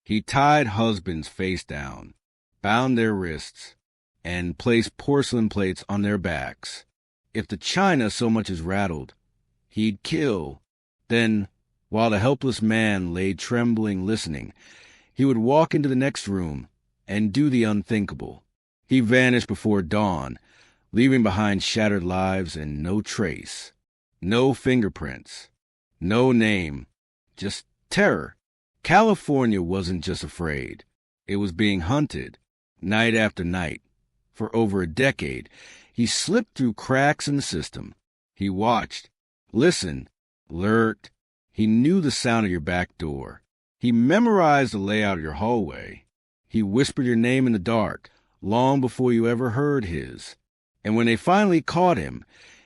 He tied husbands face down, bound their wrists, and placed porcelain plates on their backs. If the china so much as rattled, he'd kill. Then, while the helpless man lay trembling listening, he would walk into the next room and do the unthinkable. He vanished before dawn, leaving behind shattered lives and no trace. No fingerprints. No name. Just terror. California wasn't just afraid. It was being hunted, night after night. For over a decade, he slipped through cracks in the system. He watched, listened, lurked. He knew the sound of your back door. He memorized the layout of your hallway. He whispered your name in the dark, long before you ever heard his. And when they finally caught him,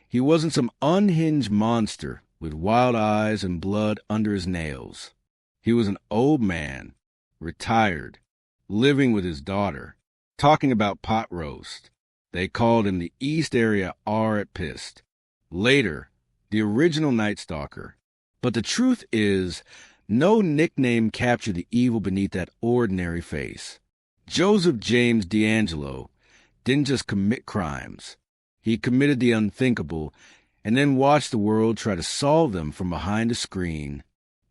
he wasn't some unhinged monster with wild eyes and blood under his nails. He was an old man, retired, living with his daughter, talking about pot roast. They called him the East Area Rapist. Later, the original Night Stalker. But the truth is, no nickname captured the evil beneath that ordinary face. Joseph James DeAngelo didn't just commit crimes. He committed the unthinkable and then watched the world try to solve them from behind a screen.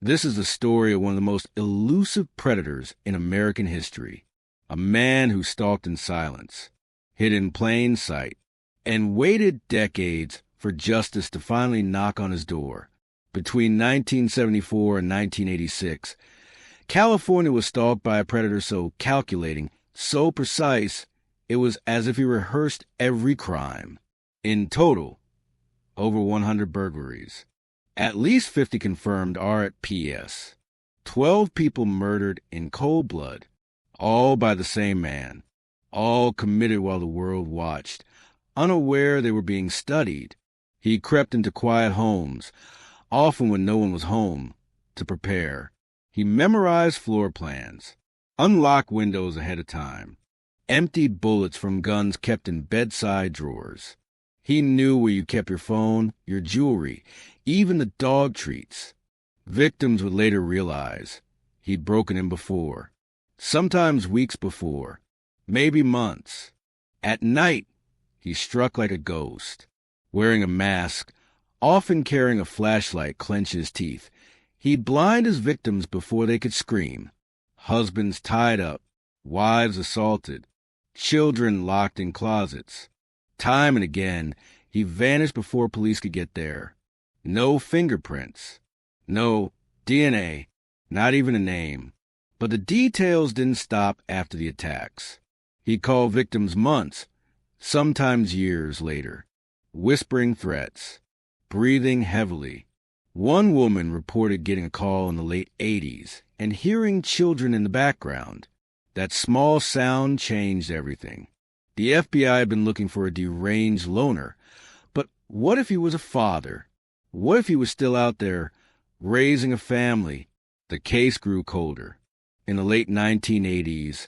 This is the story of one of the most elusive predators in American history. A man who stalked in silence, hid in plain sight, and waited decades for justice to finally knock on his door. Between 1974 and 1986, California was stalked by a predator so calculating, so precise, it was as if he rehearsed every crime. In total, over 100 burglaries. At least 50 confirmed are at PS. 12 people murdered in cold blood, all by the same man, all committed while the world watched, unaware they were being studied. He crept into quiet homes, often when no one was home, to prepare. He memorized floor plans, unlocked windows ahead of time, emptied bullets from guns kept in bedside drawers. He knew where you kept your phone, your jewelry, even the dog treats. Victims would later realize he'd broken in before, sometimes weeks before, maybe months. At night, he struck like a ghost, wearing a mask, often carrying a flashlight clenched in his teeth. He'd blind his victims before they could scream. Husbands tied up, wives assaulted, children locked in closets. Time and again, he vanished before police could get there. No fingerprints, no DNA, not even a name. But the details didn't stop after the attacks. He called victims months, sometimes years later, whispering threats, breathing heavily. One woman reported getting a call in the late 80s and hearing children in the background. That small sound changed everything. The FBI had been looking for a deranged loner. But what if he was a father? What if he was still out there, raising a family? The case grew colder. In the late 1980s,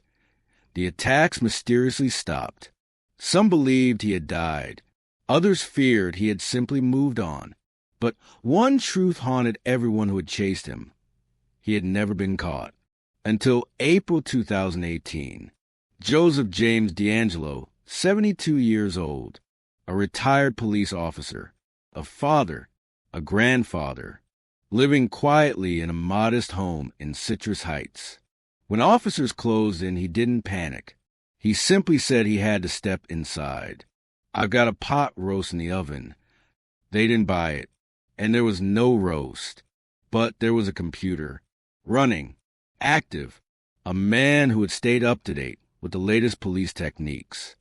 the attacks mysteriously stopped. Some believed he had died. Others feared he had simply moved on. But one truth haunted everyone who had chased him. He had never been caught. Until April 2018. Joseph James DeAngelo, 72 years old, a retired police officer, a father, a grandfather, living quietly in a modest home in Citrus Heights. When officers closed in, he didn't panic. He simply said he had to step inside. "I've got a pot roast in the oven." They didn't buy it, and there was no roast. But there was a computer, running, active, a man who had stayed up to date with the latest police techniques,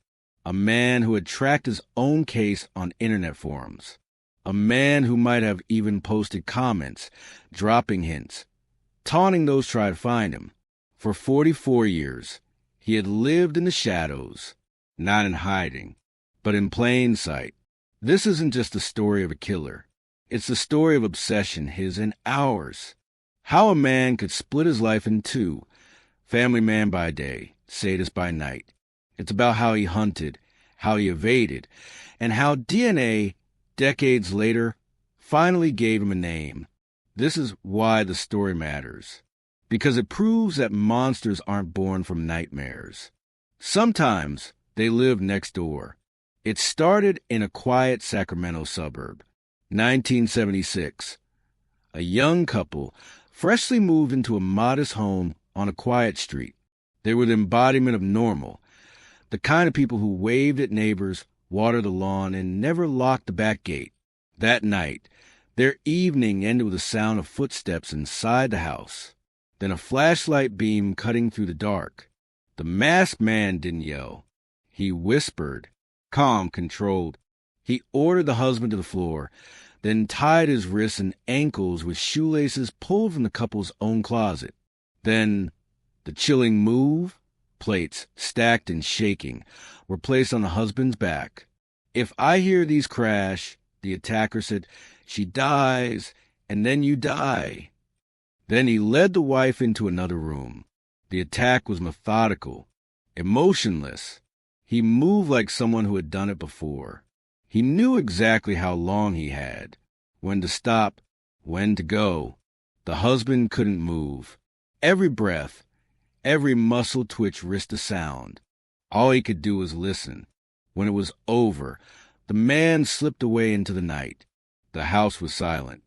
a man who had tracked his own case on internet forums, a man who might have even posted comments, dropping hints, taunting those trying to find him. For 44 years, he had lived in the shadows, not in hiding, but in plain sight. This isn't just the story of a killer. It's the story of obsession, his and ours. How a man could split his life in two, family man by day, sadist by night. It's about how he hunted, how he evaded, and how DNA, decades later, finally gave him a name. This is why the story matters. because it proves that monsters aren't born from nightmares. Sometimes they live next door. It started in a quiet Sacramento suburb. 1976. A young couple freshly moved into a modest home on a quiet street. They were the embodiment of normal, the kind of people who waved at neighbors, watered the lawn, and never locked the back gate. That night, their evening ended with the sound of footsteps inside the house, then a flashlight beam cutting through the dark. The masked man didn't yell. He whispered, calm, controlled. He ordered the husband to the floor, then tied his wrists and ankles with shoelaces pulled from the couple's own closet. Then the chilling move, plates stacked and shaking, were placed on the husband's back. If I hear these crash, the attacker said, she dies, and then you die. Then he led the wife into another room. The attack was methodical, emotionless. He moved like someone who had done it before. He knew exactly how long he had, when to stop, when to go. The husband couldn't move. Every breath, every muscle twitch risked a sound. All he could do was listen. When it was over, the man slipped away into the night. The house was silent.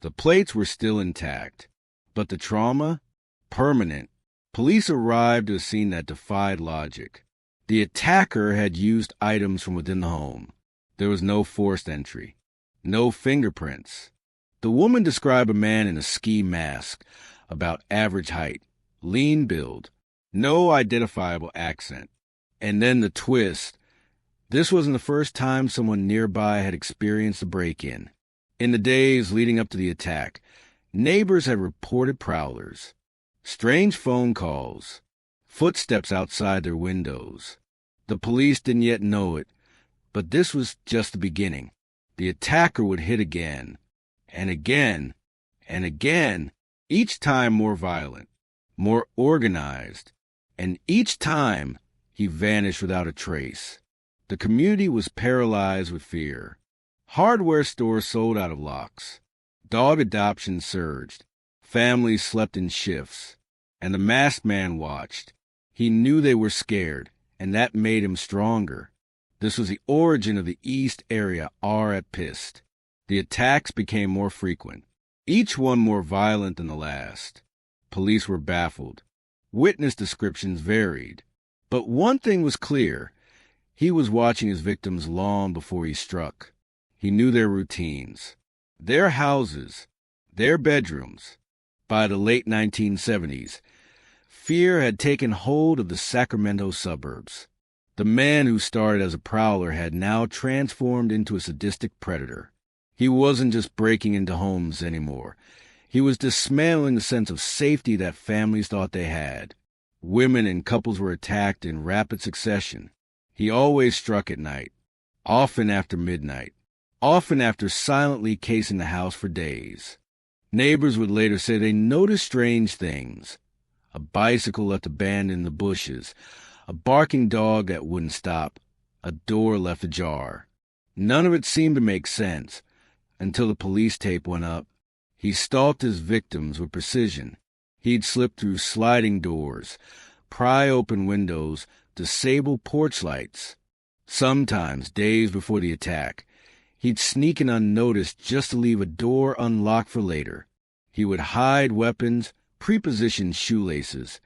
The plates were still intact, but the trauma, permanent. Police arrived to a scene that defied logic. The attacker had used items from within the home. There was no forced entry, no fingerprints. The woman described a man in a ski mask, about average height, lean build, no identifiable accent. And then the twist. This wasn't the first time someone nearby had experienced a break-in. In the days leading up to the attack, neighbors had reported prowlers, strange phone calls, footsteps outside their windows. The police didn't yet know it, but this was just the beginning. The attacker would hit again, and again, and again, each time more violent, more organized, and each time he vanished without a trace. The community was paralyzed with fear. Hardware stores sold out of locks. Dog adoption surged. Families slept in shifts. And the masked man watched. He knew they were scared, and that made him stronger. This was the origin of the East Area Rapist. The attacks became more frequent, each one more violent than the last. Police were baffled. Witness descriptions varied. But one thing was clear. He was watching his victims long before he struck. He knew their routines, their houses, their bedrooms. By the late 1970s, fear had taken hold of the Sacramento suburbs. The man who started as a prowler had now transformed into a sadistic predator. He wasn't just breaking into homes anymore. He was dismantling the sense of safety that families thought they had. Women and couples were attacked in rapid succession. He always struck at night, often after midnight, often after silently casing the house for days. Neighbors would later say they noticed strange things. A bicycle left abandoned in the bushes, a barking dog that wouldn't stop, a door left ajar. None of it seemed to make sense until the police tape went up. He stalked his victims with precision. He'd slip through sliding doors, pry open windows, disable porch lights. Sometimes, days before the attack, he'd sneak in unnoticed just to leave a door unlocked for later. He would hide weapons, preposition shoelaces,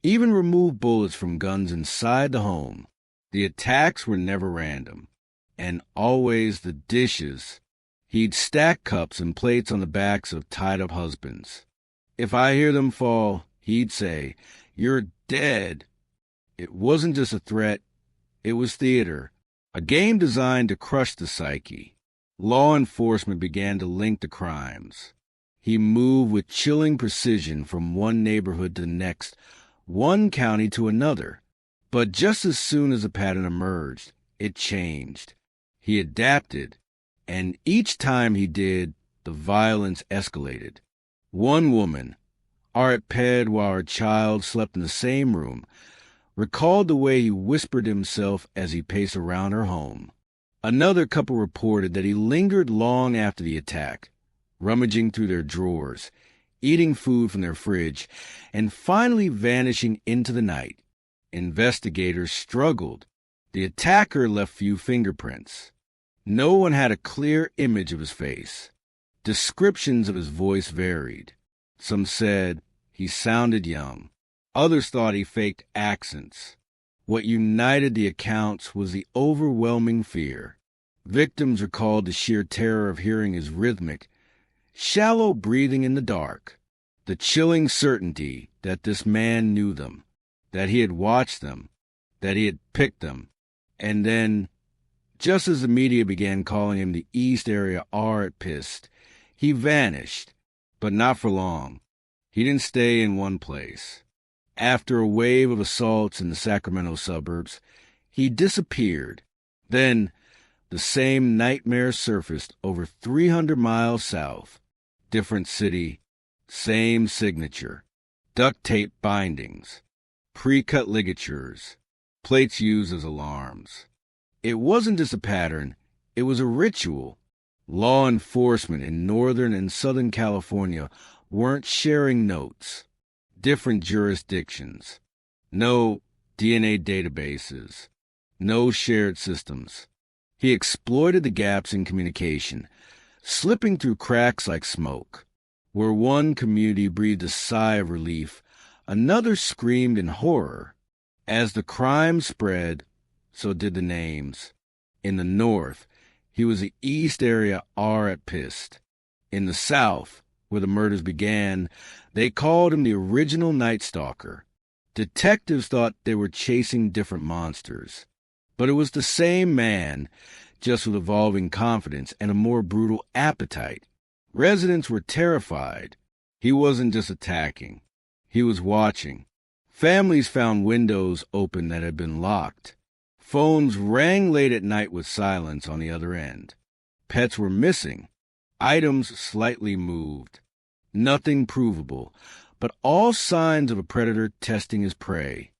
even remove bullets from guns inside the home. The attacks were never random, and always the dishes. He'd stack cups and plates on the backs of tied-up husbands. If I hear them fall, he'd say, "You're dead." It wasn't just a threat, it was theater, a game designed to crush the psyche. Law enforcement began to link the crimes. He moved with chilling precision from one neighborhood to the next, one county to another. But just as soon as a pattern emerged, it changed. He adapted, and each time he did, the violence escalated. One woman, Ped while her child slept in the same room, recalled the way he whispered to himself as he paced around her home. Another couple reported that he lingered long after the attack, rummaging through their drawers, eating food from their fridge, and finally vanishing into the night. Investigators struggled. The attacker left few fingerprints. No one had a clear image of his face. Descriptions of his voice varied. Some said he sounded young. Others thought he faked accents. What united the accounts was the overwhelming fear. Victims recalled the sheer terror of hearing his rhythmic, shallow breathing in the dark, the chilling certainty that this man knew them, that he had watched them, that he had picked them. And then, just as the media began calling him the East Area Rapist, he vanished, but not for long. He didn't stay in one place. After a wave of assaults in the Sacramento suburbs, he disappeared. Then, the same nightmare surfaced over 300 miles south. Different city, same signature. Duct tape bindings, pre-cut ligatures, plates used as alarms. It wasn't just a pattern, it was a ritual. Law enforcement in Northern and Southern California weren't sharing notes. Different jurisdictions. No DNA databases. No shared systems. He exploited the gaps in communication, slipping through cracks like smoke. Where one community breathed a sigh of relief, another screamed in horror. As the crime spread, so did the names. In the north, he was the East Area Rapist. In the south, where the murders began, they called him the original Night Stalker. Detectives thought they were chasing different monsters. But it was the same man, just with evolving confidence and a more brutal appetite. Residents were terrified. He wasn't just attacking. He was watching. Families found windows open that had been locked. Phones rang late at night with silence on the other end. Pets were missing. Items slightly moved. Nothing provable, but all signs of a predator testing his prey.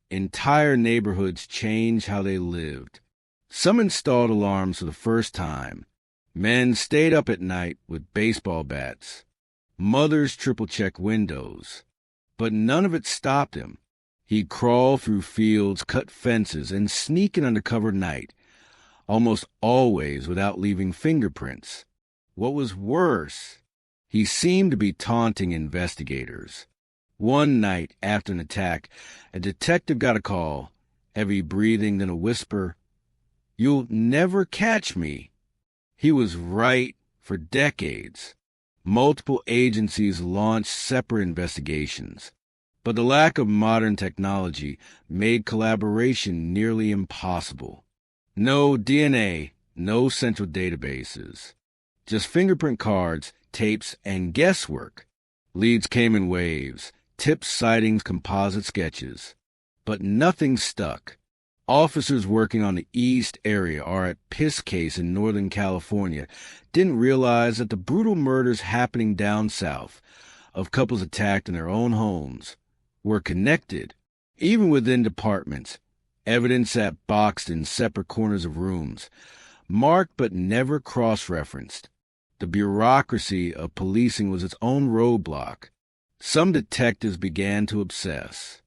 Entire neighborhoods changed how they lived. Some installed alarms for the first time. Men stayed up at night with baseball bats. Mothers triple-checked windows. But none of it stopped him. He'd crawl through fields, cut fences, and sneak in under cover night, almost always without leaving fingerprints. What was worse, he seemed to be taunting investigators. One night after an attack, a detective got a call, heavy breathing, then a whisper, "You'll never catch me." He was right for decades. Multiple agencies launched separate investigations, but the lack of modern technology made collaboration nearly impossible. No DNA, no central databases, just fingerprint cards, tapes, and guesswork. Leads came in waves, tips, sightings, composite sketches, but nothing stuck. Officers working on the East Area Rapist case in Northern California didn't realize that the brutal murders happening down south, of couples attacked in their own homes, were connected. Even within departments, evidence sat boxed in separate corners of rooms, marked but never cross-referenced. The bureaucracy of policing was its own roadblock. Some detectives began to obsess.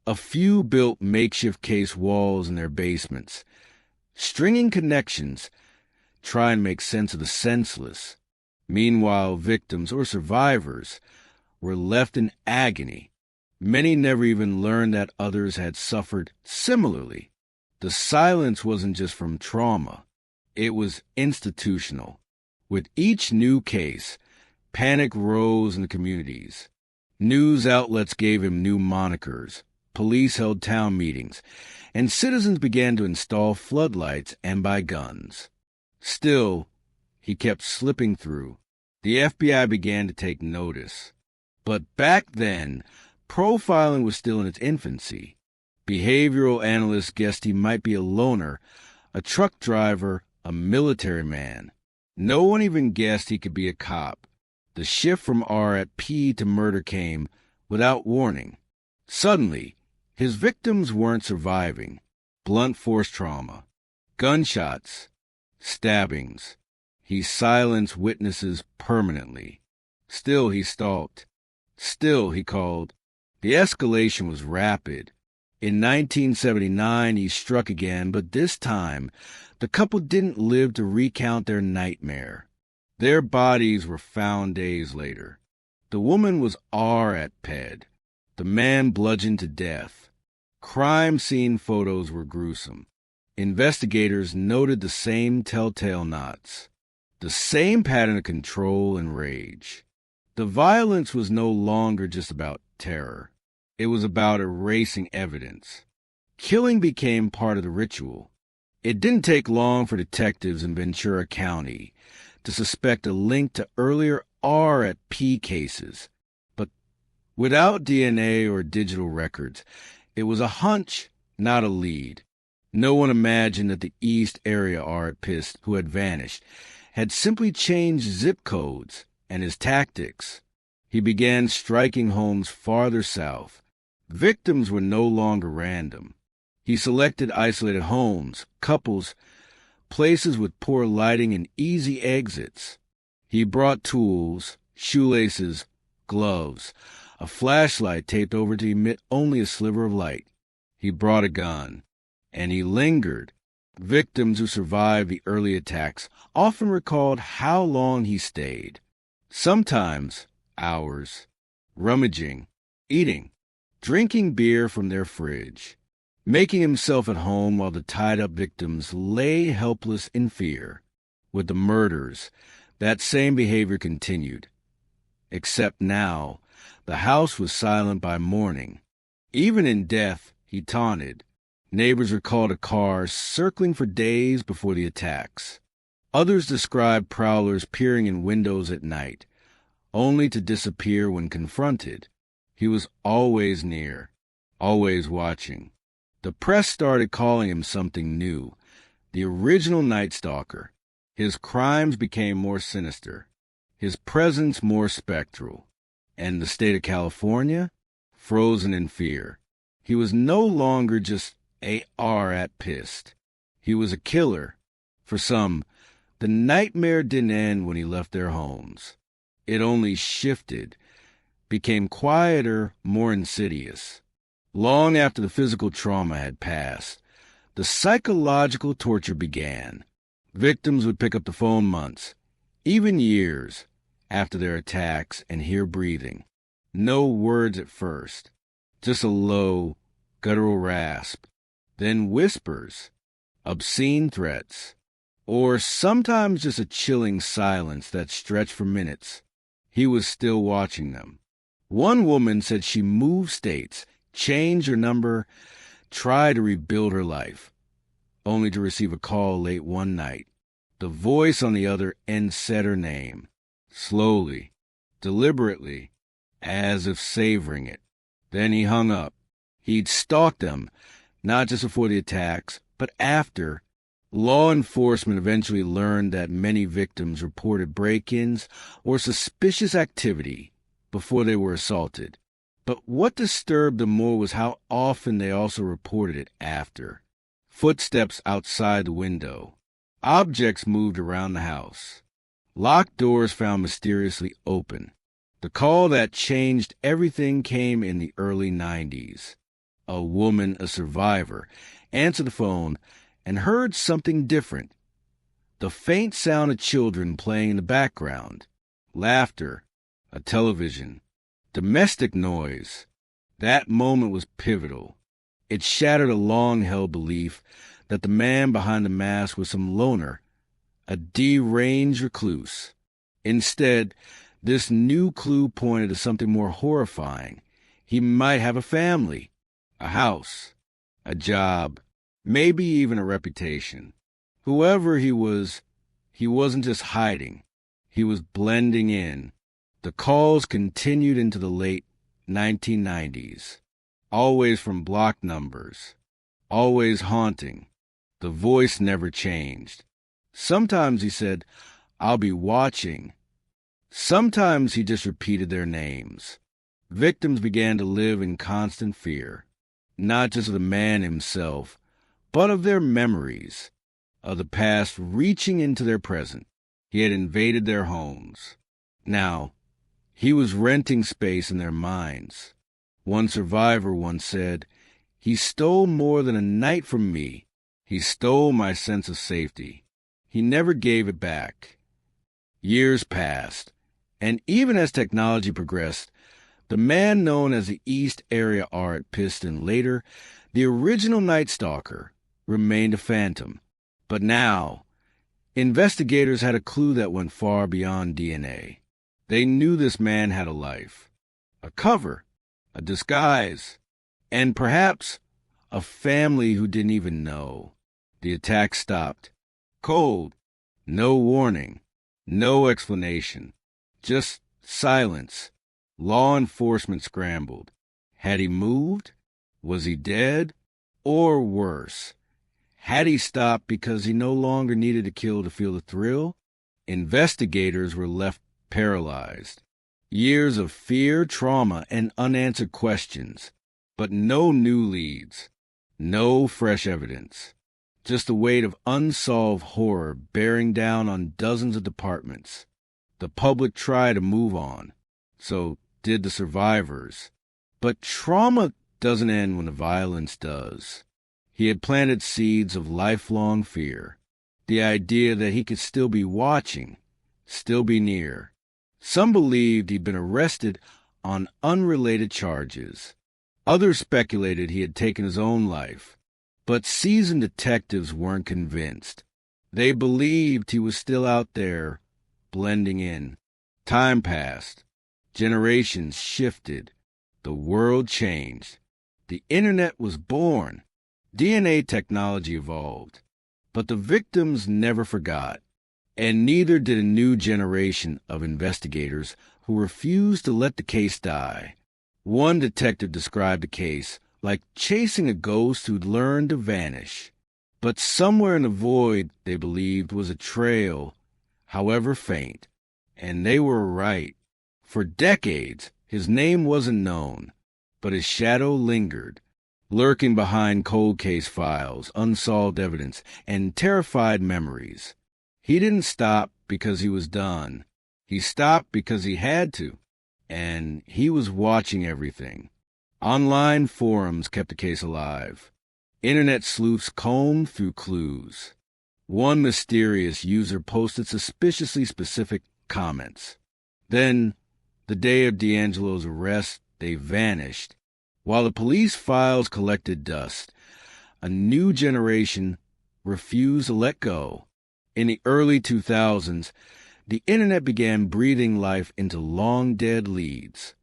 A few built makeshift case walls in their basements, stringing connections, try and make sense of the senseless. Meanwhile, victims or survivors were left in agony. Many never even learned that others had suffered similarly. The silence wasn't just from trauma. It was institutional. With each new case, panic rose in the communities. News outlets gave him new monikers. Police held town meetings, and citizens began to install floodlights and buy guns. Still, he kept slipping through. The FBI began to take notice. But back then, profiling was still in its infancy. Behavioral analysts guessed he might be a loner, a truck driver, a military man. No one even guessed he could be a cop. The shift from RP to murder came without warning. Suddenly, his victims weren't surviving. Blunt force trauma, gunshots, stabbings. He silenced witnesses permanently. Still, he stalked. Still, he called, the escalation was rapid. In 1979, he struck again, but this time, the couple didn't live to recount their nightmare. Their bodies were found days later. The woman was at the man bludgeoned to death. Crime scene photos were gruesome. Investigators noted the same telltale knots, the same pattern of control and rage. The violence was no longer just about terror. It was about erasing evidence. Killing became part of the ritual. It didn't take long for detectives in Ventura County to suspect a link to earlier R@P cases. But without DNA or digital records, it was a hunch, not a lead. No one imagined that the East Area Rapist who had vanished had simply changed zip codes and his tactics. He began striking homes farther south. Victims were no longer random. He selected isolated homes, couples, places with poor lighting and easy exits. He brought tools, shoelaces, gloves, a flashlight taped over to emit only a sliver of light. He brought a gun, and he lingered. Victims who survived the early attacks often recalled how long he stayed. Sometimes hours, rummaging, eating, drinking beer from their fridge, making himself at home while the tied-up victims lay helpless in fear. With the murders, that same behavior continued. Except now, the house was silent by morning. Even in death, he taunted. Neighbors recalled a car circling for days before the attacks. Others described prowlers peering in windows at night, only to disappear when confronted. He was always near, always watching. The press started calling him something new, the original Night Stalker. His crimes became more sinister, his presence more spectral, and the state of California, frozen in fear. He was no longer just a Rapist. He was a killer. For some, the nightmare didn't end when he left their homes. It only shifted, became quieter, more insidious. Long after the physical trauma had passed, the psychological torture began. Victims would pick up the phone months, even years, after their attacks and hear breathing. No words at first, just a low, guttural rasp, then whispers, obscene threats, or sometimes just a chilling silence that stretched for minutes. He was still watching them. One woman said she moved states, changed her number, tried to rebuild her life, only to receive a call late one night. The voice on the other end said her name, slowly, deliberately, as if savoring it. Then he hung up. He'd stalked them, not just before the attacks, but after. Law enforcement eventually learned that many victims reported break-ins or suspicious activity before they were assaulted. But what disturbed them more was how often they also reported it after. Footsteps outside the window. Objects moved around the house. Locked doors found mysteriously open. The call that changed everything came in the early 90s. A woman, a survivor, answered the phone and heard something different. The faint sound of children playing in the background. Laughter, a television, domestic noise. That moment was pivotal. It shattered a long-held belief that the man behind the mask was some loner, a deranged recluse. Instead, this new clue pointed to something more horrifying. He might have a family, a house, a job, maybe even a reputation. Whoever he was, he wasn't just hiding. He was blending in. The calls continued into the late 1990s, always from block numbers, always haunting. The voice never changed. Sometimes he said, "I'll be watching." Sometimes he just repeated their names. Victims began to live in constant fear, not just of the man himself, but of their memories, of the past reaching into their present. He had invaded their homes. Now, He was renting space in their minds. One survivor once said, "He stole more than a night from me. He stole my sense of safety. He never gave it back." Years passed, and even as technology progressed, the man known as the East Area Rapist and later the original Night Stalker remained a phantom. But now, investigators had a clue that went far beyond DNA. They knew this man had a life, a cover, a disguise, and perhaps a family who didn't even know. The attack stopped. Cold. No warning. No explanation. Just silence. Law enforcement scrambled. Had he moved? Was he dead? Or worse, had he stopped because he no longer needed to kill to feel the thrill? Investigators were left paralyzed. Years of fear, trauma, and unanswered questions, but no new leads, no fresh evidence. Just the weight of unsolved horror bearing down on dozens of departments. The public tried to move on. So did the survivors. But trauma doesn't end when the violence does. He had planted seeds of lifelong fear. The idea that he could still be watching, still be near. Some believed he'd been arrested on unrelated charges. Others speculated he had taken his own life. But seasoned detectives weren't convinced. They believed he was still out there, blending in. Time passed. Generations shifted. The world changed. The internet was born. DNA technology evolved. But the victims never forgot. And neither did a new generation of investigators who refused to let the case die. One detective described the case like chasing a ghost who'd learned to vanish. But somewhere in the void, they believed, was a trail, however faint. And they were right. For decades, his name wasn't known, but his shadow lingered, lurking behind cold case files, unsolved evidence, and terrified memories. He didn't stop because he was done. He stopped because he had to, and he was watching everything. Online forums kept the case alive. Internet sleuths combed through clues. One mysterious user posted suspiciously specific comments. Then, the day of DeAngelo's arrest, they vanished. While the police files collected dust, a new generation refused to let go. In the early 2000s, the internet began breathing life into long-dead leads.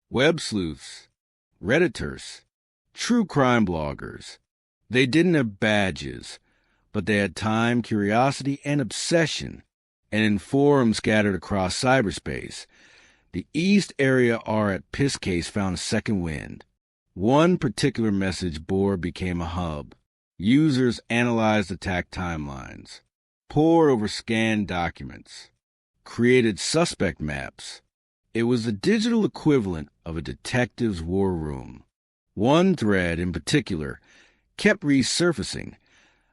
Web sleuths, Redditors, true crime bloggers. They didn't have badges, but they had time, curiosity, and obsession. And in forums scattered across cyberspace, the East Area Rapist case found a second wind. One particular message board became a hub. Users analyzed attack timelines, pored over scanned documents, created suspect maps. It was the digital equivalent of a detective's war room. One thread in particular kept resurfacing.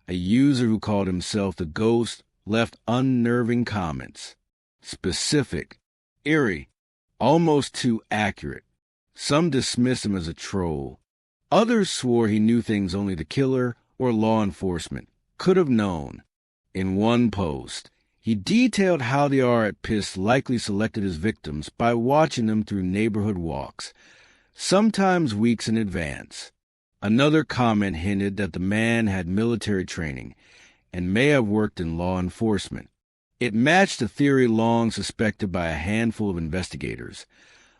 A user who called himself the Ghost left unnerving comments. Specific, eerie, almost too accurate. Some dismissed him as a troll. Others swore he knew things only the killer or law enforcement could have known. In one post, he detailed how the rapist likely selected his victims by watching them through neighborhood walks, sometimes weeks in advance. Another comment hinted that the man had military training and may have worked in law enforcement. It matched a theory long suspected by a handful of investigators,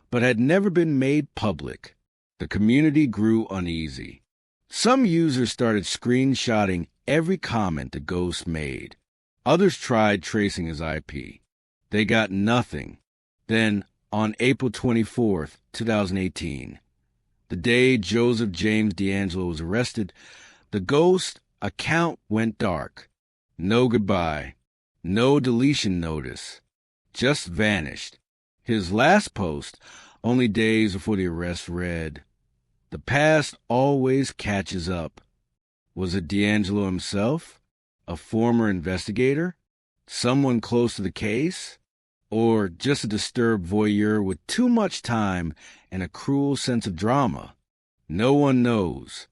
but had never been made public. The community grew uneasy. Some users started screenshotting every comment the ghost made. Others tried tracing his IP. They got nothing. Then, on April 24th, 2018, the day Joseph James DeAngelo was arrested, the ghost account went dark. No goodbye. No deletion notice. Just vanished. His last post, only days before the arrest, read, "The past always catches up." Was it DeAngelo himself? A former investigator? Someone close to the case? or just a disturbed voyeur with too much time and a cruel sense of drama? No one knows.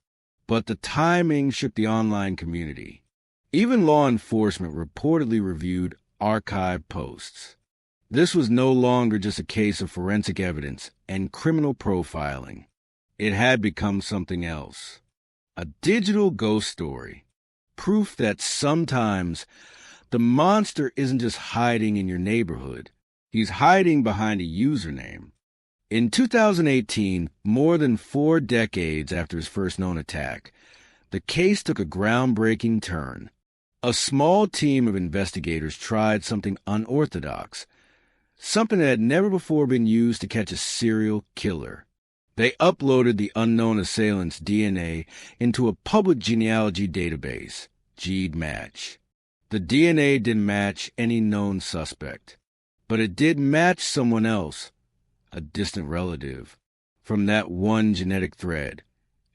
But the timing shook the online community. Even law enforcement reportedly reviewed archived posts. This was no longer just a case of forensic evidence and criminal profiling. It had become something else. A digital ghost story. Proof that sometimes the monster isn't just hiding in your neighborhood. He's hiding behind a username. In 2018, more than 4 decades after his first known attack, the case took a groundbreaking turn. A small team of investigators tried something unorthodox, something that had never before been used to catch a serial killer. They uploaded the unknown assailant's DNA into a public genealogy database, GEDmatch. The DNA didn't match any known suspect, but it did match someone else, a distant relative, from that one genetic thread.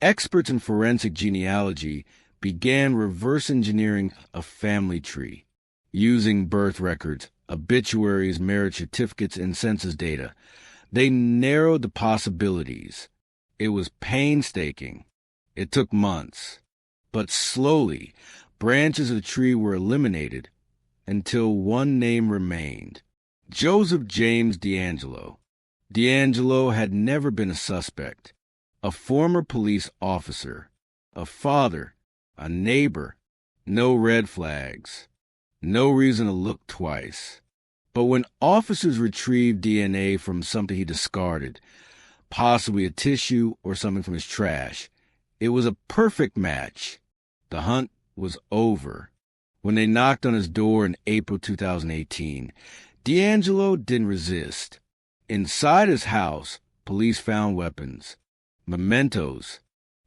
Experts in forensic genealogy began reverse engineering a family tree, using birth records, obituaries, marriage certificates, and census data. They narrowed the possibilities. It was painstaking. It took months. But slowly, branches of the tree were eliminated until one name remained: Joseph James DeAngelo. DeAngelo had never been a suspect, a former police officer, a father, a neighbor. No red flags, no reason to look twice. But when officers retrieved DNA from something he discarded, possibly a tissue or something from his trash, it was a perfect match. The hunt was over. When they knocked on his door in April 2018, DeAngelo didn't resist. Inside his house, police found weapons, mementos,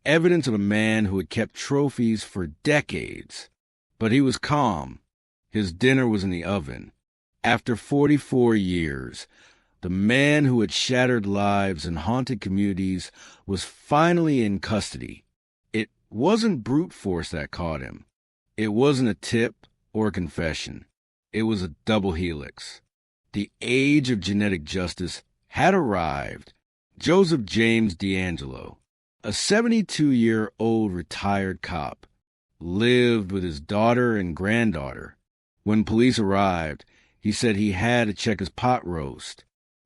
evidence of a man who had kept trophies for decades. But he was calm. His dinner was in the oven. After 44 years, the man who had shattered lives and haunted communities was finally in custody. It wasn't brute force that caught him. It wasn't a tip or a confession. It was a double helix. The age of genetic justice had arrived. Joseph James DeAngelo, a 72-year-old retired cop, lived with his daughter and granddaughter. When police arrived, he said he had to check his pot roast.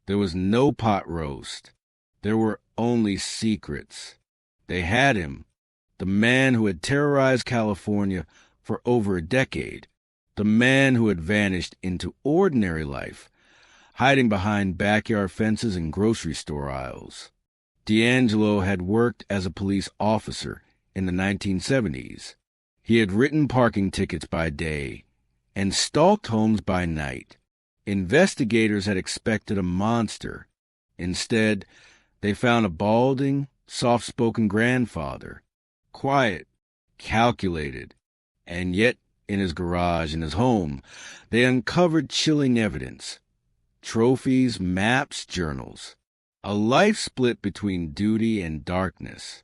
There was no pot roast. There were only secrets. They had him, the man who had terrorized California for over a decade, the man who had vanished into ordinary life, hiding behind backyard fences and grocery store aisles. DeAngelo had worked as a police officer in the 1970s. He had written parking tickets by day and stalked homes by night. Investigators had expected a monster. Instead, they found a balding, soft-spoken grandfather, quiet, calculated, and yet in his garage, in his home, they uncovered chilling evidence: trophies, maps, journals. A life split between duty and darkness.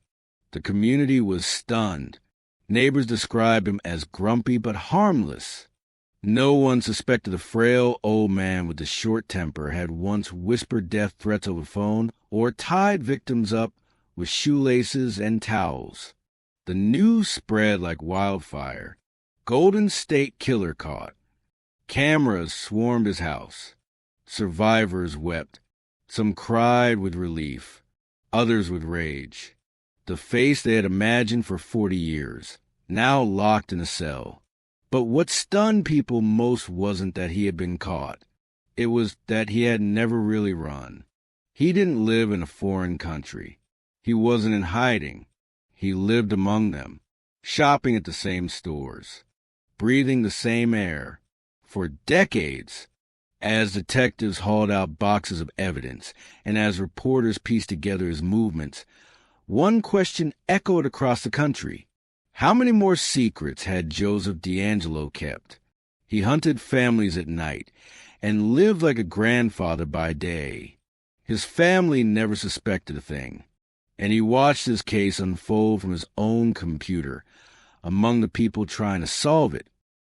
The community was stunned. Neighbors described him as grumpy but harmless. No one suspected the frail old man with the short temper had once whispered death threats over the phone or tied victims up with shoelaces and towels. The news spread like wildfire. Golden State Killer caught. Cameras swarmed his house. Survivors wept. Some cried with relief, others with rage. The face they had imagined for 40 years, now locked in a cell. But what stunned people most wasn't that he had been caught. It was that he had never really run. He didn't live in a foreign country. He wasn't in hiding. He lived among them, shopping at the same stores, breathing the same air. For decades, as detectives hauled out boxes of evidence and as reporters pieced together his movements, one question echoed across the country. How many more secrets had Joseph DeAngelo kept? He hunted families at night and lived like a grandfather by day. His family never suspected a thing, and he watched his case unfold from his own computer among the people trying to solve it.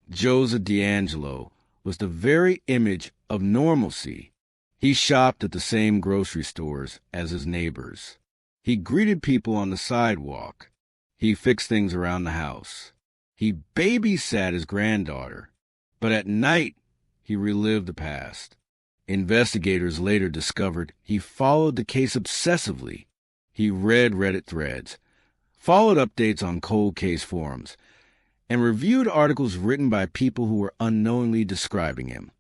Joseph DeAngelo was the very image of normalcy. He shopped at the same grocery stores as his neighbors. He greeted people on the sidewalk. He fixed things around the house. He babysat his granddaughter. But at night, he relived the past. Investigators later discovered he followed the case obsessively. He read Reddit threads, followed updates on cold case forums, and reviewed articles written by people who were unknowingly describing him.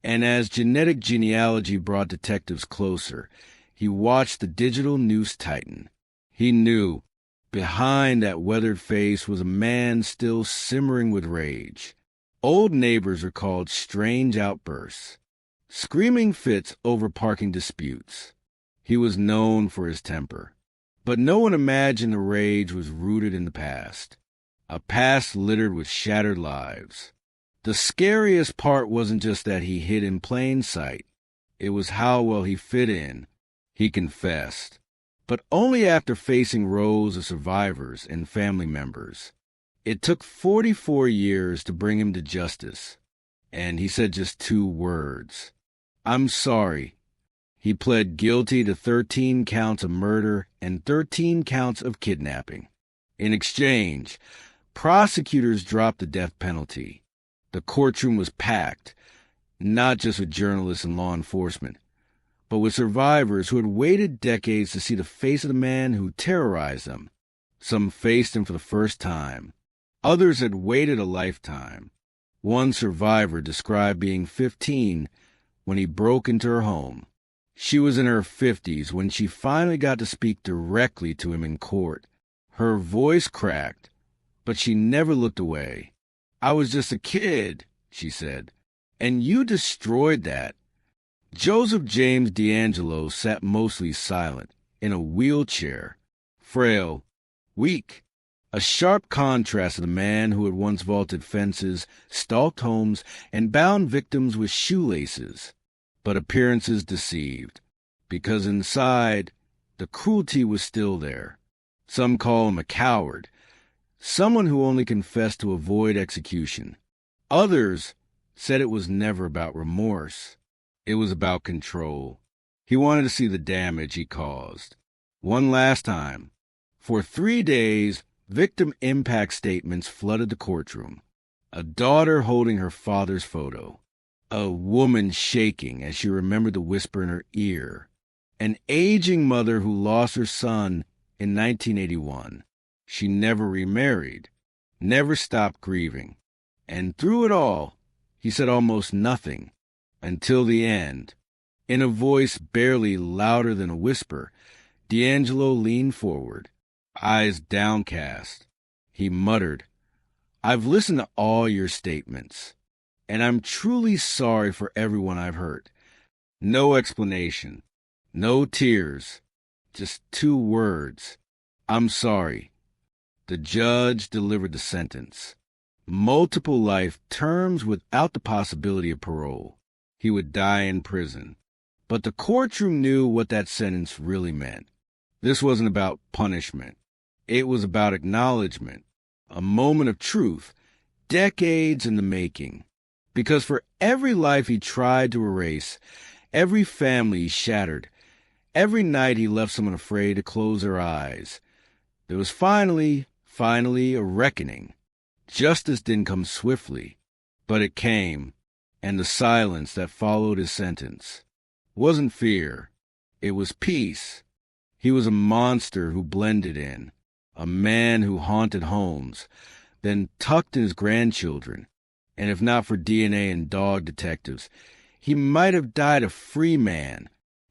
And as genetic genealogy brought detectives closer, he watched the digital noose tighten. He knew behind that weathered face was a man still simmering with rage. Old neighbors recalled strange outbursts, screaming fits over parking disputes. He was known for his temper, but no one imagined the rage was rooted in the past, a past littered with shattered lives. The scariest part wasn't just that he hid in plain sight. It was how well he fit in. He confessed, but only after facing rows of survivors and family members. It took 44 years to bring him to justice, and he said just 2 words. "I'm sorry." He pled guilty to 13 counts of murder and 13 counts of kidnapping. In exchange, prosecutors dropped the death penalty. The courtroom was packed, not just with journalists and law enforcement, but with survivors who had waited decades to see the face of the man who terrorized them. Some faced him for the first time. Others had waited a lifetime. One survivor described being 15 when he broke into her home. She was in her 50s when she finally got to speak directly to him in court. Her voice cracked, but she never looked away. "I was just a kid," she said, "and you destroyed that." Joseph James DeAngelo sat mostly silent, in a wheelchair, frail, weak, a sharp contrast to the man who had once vaulted fences, stalked homes, and bound victims with shoelaces. But appearances deceived, because inside, the cruelty was still there. Some call him a coward, someone who only confessed to avoid execution. Others said it was never about remorse. It was about control. He wanted to see the damage he caused. One last time. For 3 days, victim impact statements flooded the courtroom. A daughter holding her father's photo. A woman shaking as she remembered the whisper in her ear. An aging mother who lost her son in 1981. She never remarried, never stopped grieving. And through it all, he said almost nothing, until the end. In a voice barely louder than a whisper, DeAngelo leaned forward, eyes downcast. He muttered, "I've listened to all your statements, and I'm truly sorry for everyone I've hurt." No explanation, no tears, just 2 words. "I'm sorry." The judge delivered the sentence. Multiple life terms without the possibility of parole. He would die in prison. But the courtroom knew what that sentence really meant. This wasn't about punishment. It was about acknowledgement, a moment of truth, decades in the making. Because for every life he tried to erase, every family he shattered, every night he left someone afraid to close their eyes, there was finally a reckoning. Justice didn't come swiftly, but it came, and the silence that followed his sentence wasn't fear. It was peace. He was a monster who blended in, a man who haunted homes, then tucked in his grandchildren, and if not for DNA and dog detectives, he might have died a free man.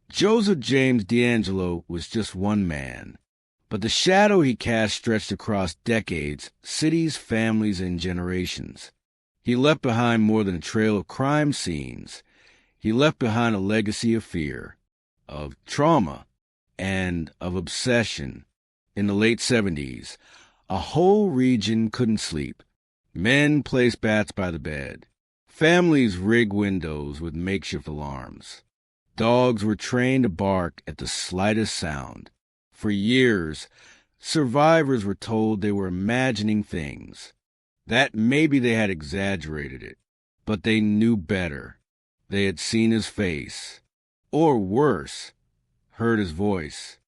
Joseph James DeAngelo was just one man. But the shadow he cast stretched across decades, cities, families, and generations. He left behind more than a trail of crime scenes. He left behind a legacy of fear, of trauma, and of obsession. In the late 70s, a whole region couldn't sleep. Men placed bats by the bed. Families rigged windows with makeshift alarms. Dogs were trained to bark at the slightest sound. For years, survivors were told they were imagining things, that maybe they had exaggerated it. But they knew better. They had seen his face. Or worse, heard his voice.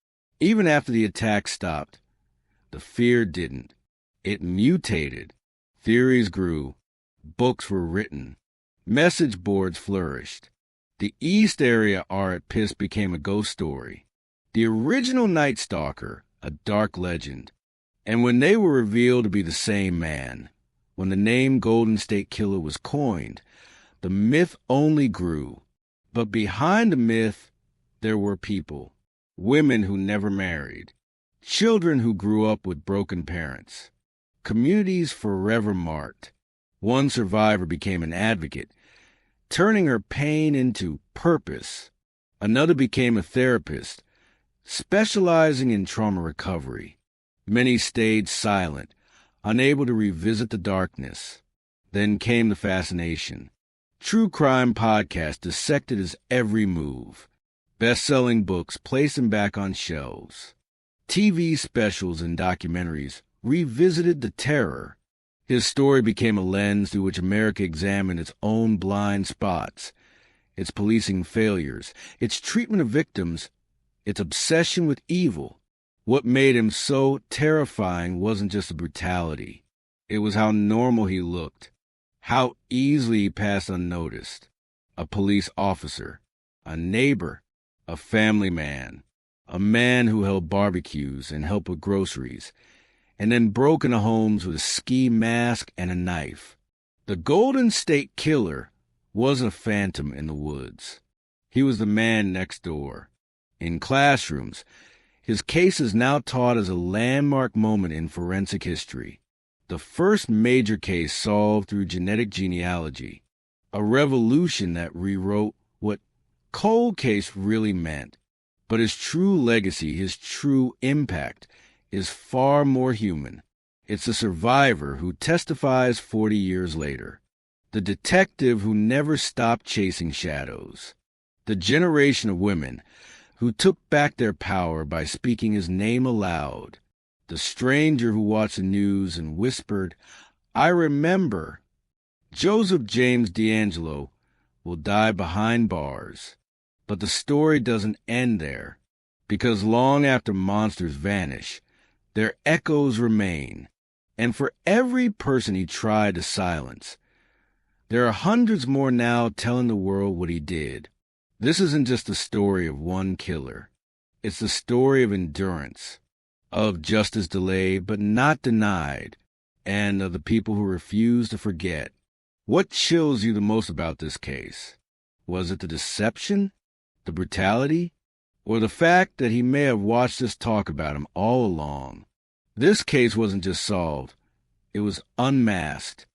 Even after the attack stopped, the fear didn't. It mutated. Theories grew. Books were written. Message boards flourished. The East Area Rapist became a ghost story. The original Night Stalker, a dark legend. And when they were revealed to be the same man, when the name Golden State Killer was coined, the myth only grew. But behind the myth, there were people. Women who never married. Children who grew up with broken parents. Communities forever marked. One survivor became an advocate, turning her pain into purpose. Another became a therapist, specializing in trauma recovery. Many stayed silent, unable to revisit the darkness. Then came the fascination. True crime podcasts dissected his every move. Best-selling books placed him back on shelves. TV specials and documentaries revisited the terror. His story became a lens through which America examined its own blind spots, its policing failures, its treatment of victims, its obsession with evil. What made him so terrifying wasn't just the brutality. It was how normal he looked, how easily he passed unnoticed. A police officer, a neighbor, a family man, a man who held barbecues and helped with groceries, and then broke into homes with a ski mask and a knife. The Golden State Killer wasn't a phantom in the woods. He was the man next door. In classrooms, his case is now taught as a landmark moment in forensic history. The first major case solved through genetic genealogy, a revolution that rewrote what cold case really meant. But his true legacy, his true impact, is far more human. It's the survivor who testifies 40 years later, the detective who never stopped chasing shadows, the generation of women who took back their power by speaking his name aloud, the stranger who watched the news and whispered, "I remember." Joseph James DeAngelo will die behind bars. But the story doesn't end there, because long after monsters vanish, their echoes remain. And for every person he tried to silence, there are hundreds more now telling the world what he did. This isn't just the story of one killer. It's the story of endurance, of justice delayed but not denied, and of the people who refuse to forget. What chills you the most about this case? Was it the deception, the brutality, or the fact that he may have watched us talk about him all along? This case wasn't just solved, it was unmasked.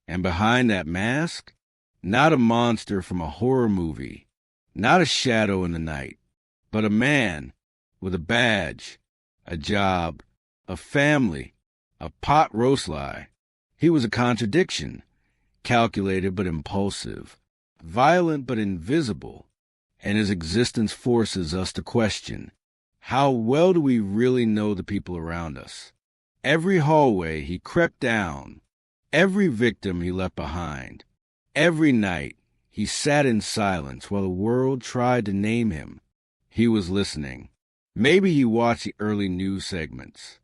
And behind that mask, not a monster from a horror movie, not a shadow in the night, but a man with a badge, a job, a family, a pot roast lie. He was a contradiction, calculated but impulsive, violent but invisible, and his existence forces us to question, how well do we really know the people around us? Every hallway he crept down, every victim he left behind, every night he sat in silence while the world tried to name him. He was listening. Maybe he watched the early news segments.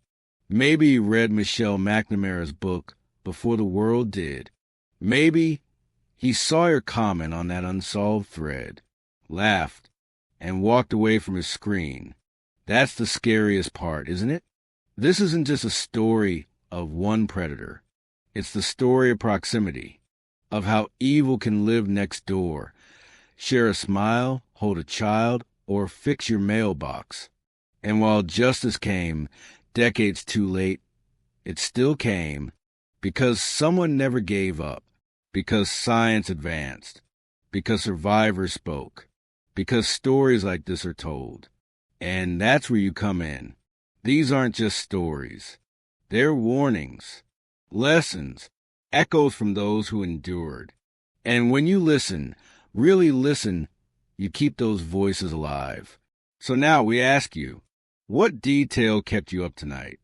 Maybe he read Michelle McNamara's book before the world did. Maybe he saw her comment on that unsolved thread, laughed, and walked away from his screen. That's the scariest part, isn't it? This isn't just a story of one predator. It's the story of proximity, of how evil can live next door, share a smile, hold a child, or fix your mailbox. And while justice came decades too late, it still came because someone never gave up, because science advanced, because survivors spoke, because stories like this are told. And that's where you come in. These aren't just stories. They're warnings, lessons, echoes from those who endured. And when you listen, really listen, you keep those voices alive. So now we ask you, what detail kept you up tonight?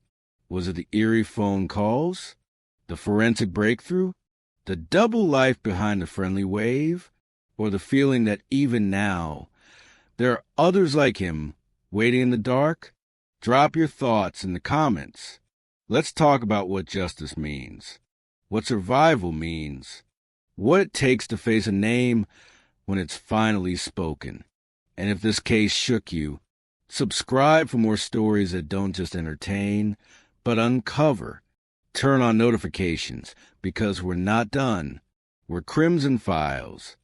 Was it the eerie phone calls? The forensic breakthrough? The double life behind the friendly wave, or the feeling that even now there are others like him waiting in the dark? Drop your thoughts in the comments. Let's talk about what justice means, what survival means, what it takes to face a name when it's finally spoken. And if this case shook you, subscribe for more stories that don't just entertain, but uncover. Turn on notifications, because we're not done. We're Crimson Files.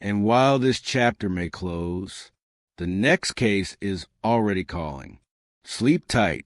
And while this chapter may close, the next case is already calling. Sleep tight.